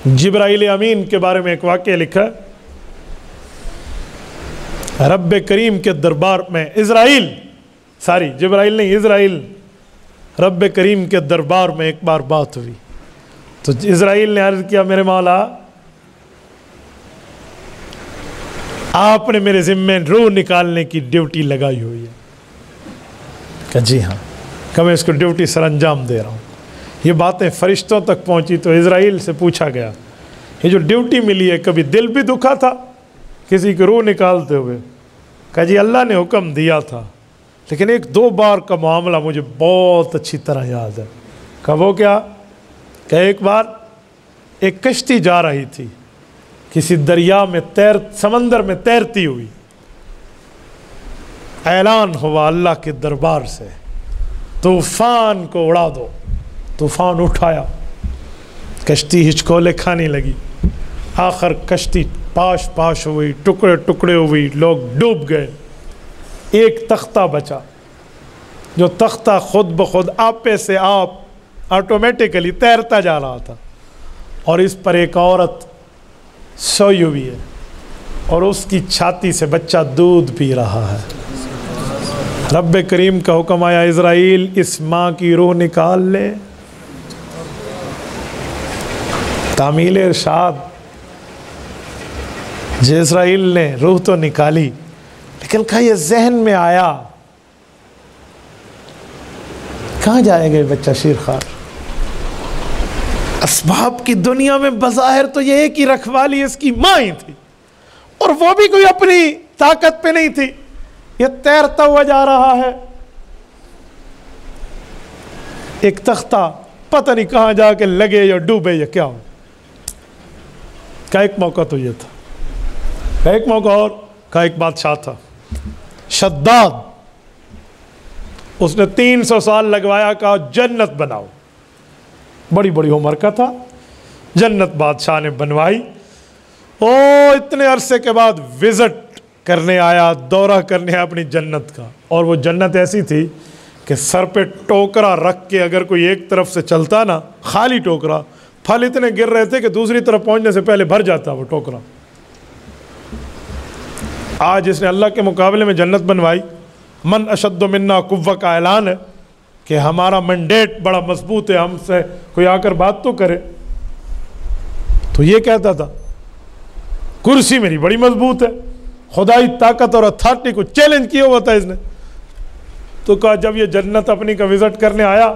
जिब्राइल अमीन के बारे में एक वाक़या लिखा है, रब करीम के दरबार में जिब्राइल नहीं, इज़राइल रब करीम के दरबार में एक बार बात हुई तो इज़राइल ने अर्ज़ किया, मेरे मौला आपने मेरे ज़िम्मे रूह निकालने की ड्यूटी लगाई हुई है। कहा जी हाँ, कि मैं इसको ड्यूटी सर अंजाम दे रहा हूँ। ये बातें फरिश्तों तक पहुँची तो इज़राइल से पूछा गया, ये जो ड्यूटी मिली है कभी दिल भी दुखा था किसी की रूह निकालते हुए? कहा जी अल्लाह ने हुक्म दिया था, लेकिन एक दो बार का मामला मुझे बहुत अच्छी तरह याद है। कहा वो क्या? कि एक बार एक कश्ती जा रही थी किसी दरिया में समंदर में तैरती हुई, ऐलान हुआ अल्लाह के दरबार से, तूफ़ान को उड़ा दो। तूफ़ान उठाया, कश्ती हिचकोले खाने लगी, आखिर कश्ती पाश पाश हुई, टुकड़े टुकड़े हुई, लोग डूब गए। एक तख्ता बचा, जो तख्ता खुद ब खुद आपे से आप ऑटोमेटिकली तैरता जा रहा था, और इस पर एक औरत सोई हुई है और उसकी छाती से बच्चा दूध पी रहा है। रब करीम का हुक्म आया, इज़राइल इस माँ की रूह निकाल ले। तामील इरशाद, इज़राइल ने रूह तो निकाली, लेकिन कहा ये जहन में आया कहाँ जाएगा बच्चा शीरखार? असबाब की दुनिया में बज़ाहिर तो ये एक ही रखवाली इसकी माँ ही थी, और वो भी कोई अपनी ताकत पे नहीं थी। ये तैरता हुआ जा रहा है, एक तख्ता पता नहीं कहाँ जाके लगे या डूबे या क्या हो। का एक मौका तो ये था, का एक मौका और का एक बादशाह था शद्दाद, उसने 300 साल लगवाया, कहा जन्नत बनाओ। बड़ी बड़ी उम्र का था, जन्नत बादशाह ने बनवाई। ओ इतने अरसे के बाद विजिट करने आया, दौरा करने आया अपनी जन्नत का, और वो जन्नत ऐसी थी कि सर पे टोकरा रख के अगर कोई एक तरफ से चलता ना, खाली टोकरा, फल इतने गिर रहे थे कि दूसरी तरफ पहुंचने से पहले भर जाता वो टोकरा। आज इसने अल्लाह के मुकाबले में जन्नत बनवाई। मन अशद्दु मिन्ना कुव्वा का ऐलान है कि हमारा मैंडेट बड़ा मजबूत है, हमसे कोई आकर बात तो करे। तो ये कहता था कुर्सी मेरी बड़ी मजबूत है, खुदाई ताकत और अथॉरिटी को चैलेंज किया हुआ था इसने। तो कहा जब ये जन्नत अपनी का विजिट करने आया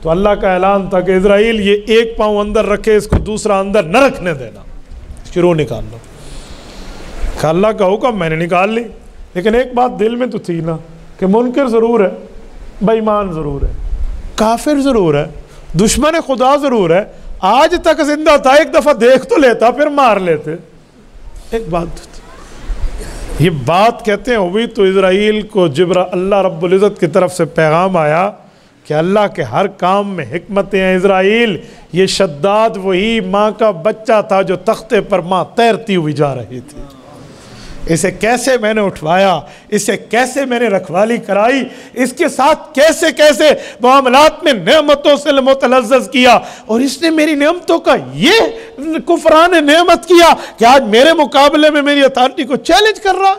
तो अल्लाह का ऐलान था कि इज़राइल ये एक पाँव अंदर रखे, इसको दूसरा अंदर न रखने देना, इसकी रूह निकाल लो। कहा अल्लाह का हुक्म, मैंने निकाल ली, लेकिन एक बात दिल में तो थी ना कि मुनकर ज़रूर है, बेईमान ज़रूर है, काफिर ज़रूर है, दुश्मन खुदा ज़रूर है, आज तक जिंदा था, एक दफ़ा देख तो लेता फिर मार लेते। एक बात तो थी। ये बात कहते हैं हुई तो इज़राइल को अल्लाह रब्बुल इज़्ज़त की तरफ से पैगाम आया कि अल्लाह के हर काम में हिकमतें हैं। इज़राइल, ये शद्दाद वही माँ का बच्चा था जो तख्ते पर माँ तैरती हुई जा रही थी। इसे कैसे मैंने उठवाया, इसे कैसे मैंने रखवाली कराई, इसके साथ कैसे कैसे मामलात में नेमतों से मुतलज़्ज़ किया, और इसने मेरी नेमतों का ये कुफरान नेमत किया कि आज मेरे मुकाबले में मेरी अथॉरिटी को चैलेंज कर रहा।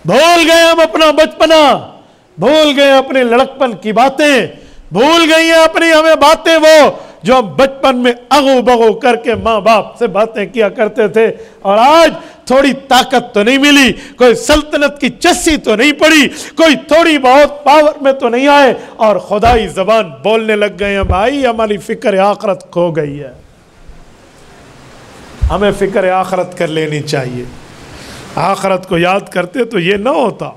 भूल गए हम अपना बचपना, भूल गए अपने लड़कपन की बातें, भूल गई हैं अपनी हमें बातें वो जो हम बचपन में अगो बगो करके माँ बाप से बातें किया करते थे, और आज थोड़ी ताकत तो नहीं मिली, कोई सल्तनत की चस्सी तो नहीं पड़ी, कोई थोड़ी बहुत पावर में तो नहीं आए, और खुदाई जबान बोलने लग गए हैं। भाई हमारी फिक्र आखरत खो गई है, हमें फिक्र आखरत कर लेनी चाहिए। आखरत को याद करते तो ये ना होता।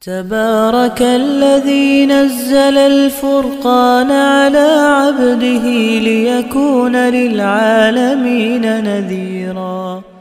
तबारकल्लज़ी नज़्ज़लल फ़ुरक़ान अला अब्दिही लियकून लिलआलमीन नज़ीरा।